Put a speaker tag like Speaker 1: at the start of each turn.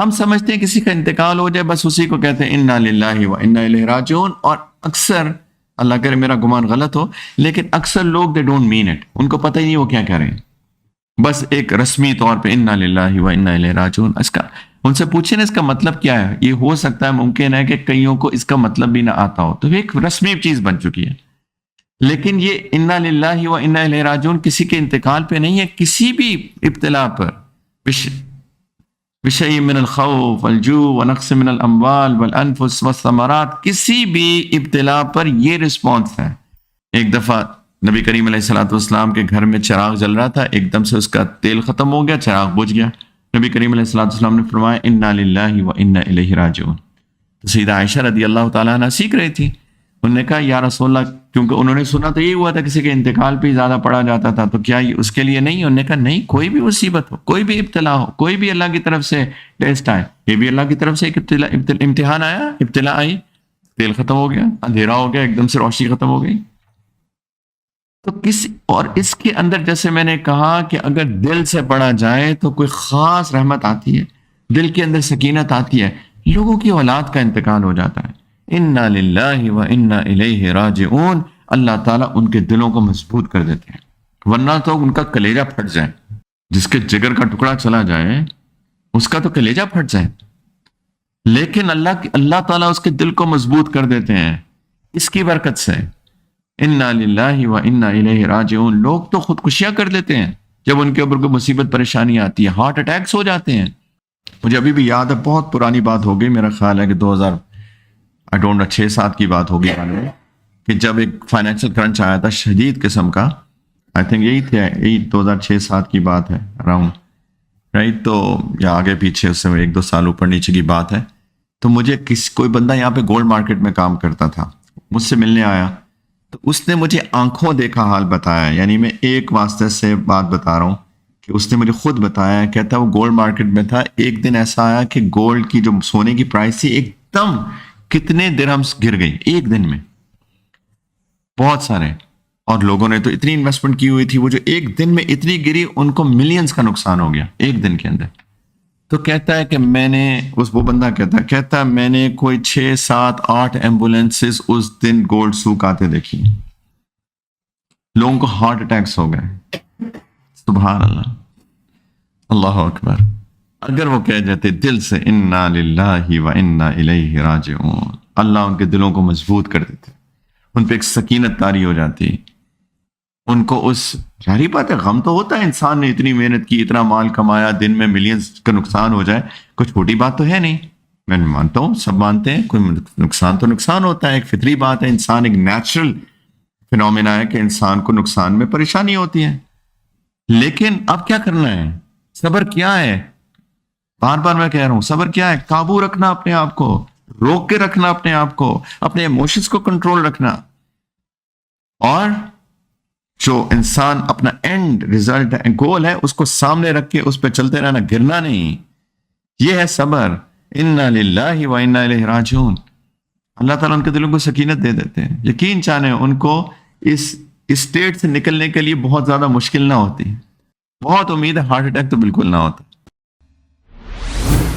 Speaker 1: ہم سمجھتے ہیں کسی کا انتقال ہو جائے بس اسی کو کہتے ہیں انا للہ و انا الیہ راجعون، اور اکثر، اللہ کرے میرا گمان غلط ہو، لیکن اکثر لوگ دے ڈونٹ مین اٹ، ان کو پتہ ہی نہیں وہ کیا کہہ رہے ہیں، بس ایک رسمی طور پہ انا للہ و انا الیہ راجعون۔ اس کا ان سے پوچھیں نا اس کا مطلب کیا ہے، یہ ہو سکتا ہے ممکن ہے کہ کئیوں کو اس کا مطلب بھی نہ آتا ہو، تو یہ ایک رسمی چیز بن چکی ہے۔ لیکن یہ انا للہ و انا الیہ راجعون کسی کے انتقال پہ نہیں ہے، کسی بھی ابتلا پر، بشیء من الخوف والجوع ونقص من الاموال والانفس والثمرات، کسی بھی ابتلا پر یہ رسپانس ہے۔ ایک دفعہ نبی کریم علیہ الصلوۃ والسلام کے گھر میں چراغ جل رہا تھا، ایک دم سے اس کا تیل ختم ہو گیا، چراغ بجھ گیا۔ نبی کریم علیہ الصلوۃ والسلام نے فرمایا انا للہ و انا الیہ راجعون۔ تو سیدہ عائشہ رضی اللہ تعالیٰ عنہ سیکھ رہی تھی، انہوں نے کہا یا رسول اللہ، کیونکہ انہوں نے سنا تو یہ ہوا تھا کسی کے انتقال پہ زیادہ پڑا جاتا تھا، تو کیا یہ اس کے لیے نہیں؟ انہوں نے کہا نہیں، کوئی بھی مصیبت ہو، کوئی بھی ابتلا ہو، کوئی بھی اللہ کی طرف سے ٹیسٹ آئے، یہ بھی اللہ کی طرف سے ایک امتحان آیا، ابتلا آئی، تیل ختم ہو گیا، اندھیرا ہو گیا، ایک دم سے روشنی ختم ہو گئی۔ تو اور اس کے اندر جیسے میں نے کہا کہ اگر دل سے پڑھا جائے تو کوئی خاص رحمت آتی ہے، دل کے اندر سکینت آتی ہے، لوگوں کی اولاد کا انتقال ہو جاتا ہے، انا للہ و انا الیہ راجعون، اللہ تعالیٰ ان کے دلوں کو مضبوط کر دیتے ہیں، ورنہ تو ان کا کلیجہ پھٹ جائے، جس کے جگر کا ٹکڑا چلا جائے اس کا تو کلیجہ پھٹ جائے، لیکن اللہ تعالیٰ اس کے دل کو مضبوط کر دیتے ہیں اس کی برکت سے۔ انا للہ و انا الیہ راجعون، لوگ تو خودکشیاں کر لیتے ہیں جب ان کے اوپر کوئی مصیبت پریشانی آتی ہے، ہارٹ اٹیکس ہو جاتے ہیں۔ مجھے ابھی بھی یاد ہے، بہت پرانی بات ہو گئی، میرا خیال ہے کہ 6-7 کی بات ہوگی، کہ جب ایک فائنینشیل کرنچ آیا تھا شدید قسم کا، آئی تھنک یہی تھے، یہی 2006-7 کی بات ہے اراؤنڈ، رائٹ، تو یا آگے پیچھے، اس سے 1-2 سال اوپر نیچے کی بات ہے۔ تو مجھے کوئی بندہ یہاں پہ گولڈ مارکیٹ میں کام کرتا تھا، مجھ سے ملنے آیا، تو اس نے مجھے آنکھوں دیکھا حال بتایا، یعنی میں ایک واسطے سے بات بتا رہا ہوں کہ اس نے مجھے خود بتایا، کہتا وہ گولڈ مارکیٹ میں تھا، ایک دن ایسا آیا کہ گولڈ کی جو سونے کی پرائس تھی ایک دم کتنے درہمز گر گئی ایک دن میں، بہت سارے، اور لوگوں نے تو اتنی انویسٹمنٹ کی ہوئی تھی، وہ جو ایک دن میں اتنی گری، ان کو ملینز کا نقصان ہو گیا ایک دن کے اندر۔ تو کہتا ہے کہ وہ بندہ کہتا ہے میں نے کوئی 6-7-8 ایمبولینسز اس دن گولڈ سوک آتے دیکھی، لوگوں کو ہارٹ اٹیکس ہو گئے۔ سبحان اللہ، اللہ اکبر۔ اگر وہ کہہ جاتے دل سے انا للہ و انا الیہ راجعون، اللہ ان کے دلوں کو مضبوط کر دیتے، ان پہ ایک سکینت طاری ہو جاتی، ان کو ظاہری بات ہے غم تو ہوتا ہے، انسان نے اتنی محنت کی، اتنا مال کمایا، دن میں ملینز کا نقصان ہو جائے، کوئی چھوٹی بات تو ہے نہیں، میں مانتا ہوں، سب مانتے ہیں، کوئی نقصان تو نقصان ہوتا ہے، ایک فطری بات ہے، انسان ایک نیچرل فینومینا ہے کہ انسان کو نقصان میں پریشانی ہوتی ہے، لیکن اب کیا کرنا ہے؟ صبر کیا ہے؟ بار بار میں کہہ رہا ہوں، صبر کیا ہے؟ قابو رکھنا اپنے آپ کو، روک کے رکھنا اپنے آپ کو، اپنے ایموشنز کو کنٹرول رکھنا، اور جو انسان اپنا اینڈ ریزلٹ ہے، گول ہے، اس کو سامنے رکھ کے اس پہ چلتے رہنا، گرنا نہیں، یہ ہے صبر۔ انا للہ و انا الیہ راجعون، اللہ تعالیٰ ان کے دلوں کو سکینت دے دیتے ہیں، یقین جانیں ان کو اس اسٹیٹ سے نکلنے کے لیے بہت زیادہ مشکل نہ ہوتی، بہت امید ہے ہارٹ اٹیک تو بالکل نہ ہوتا۔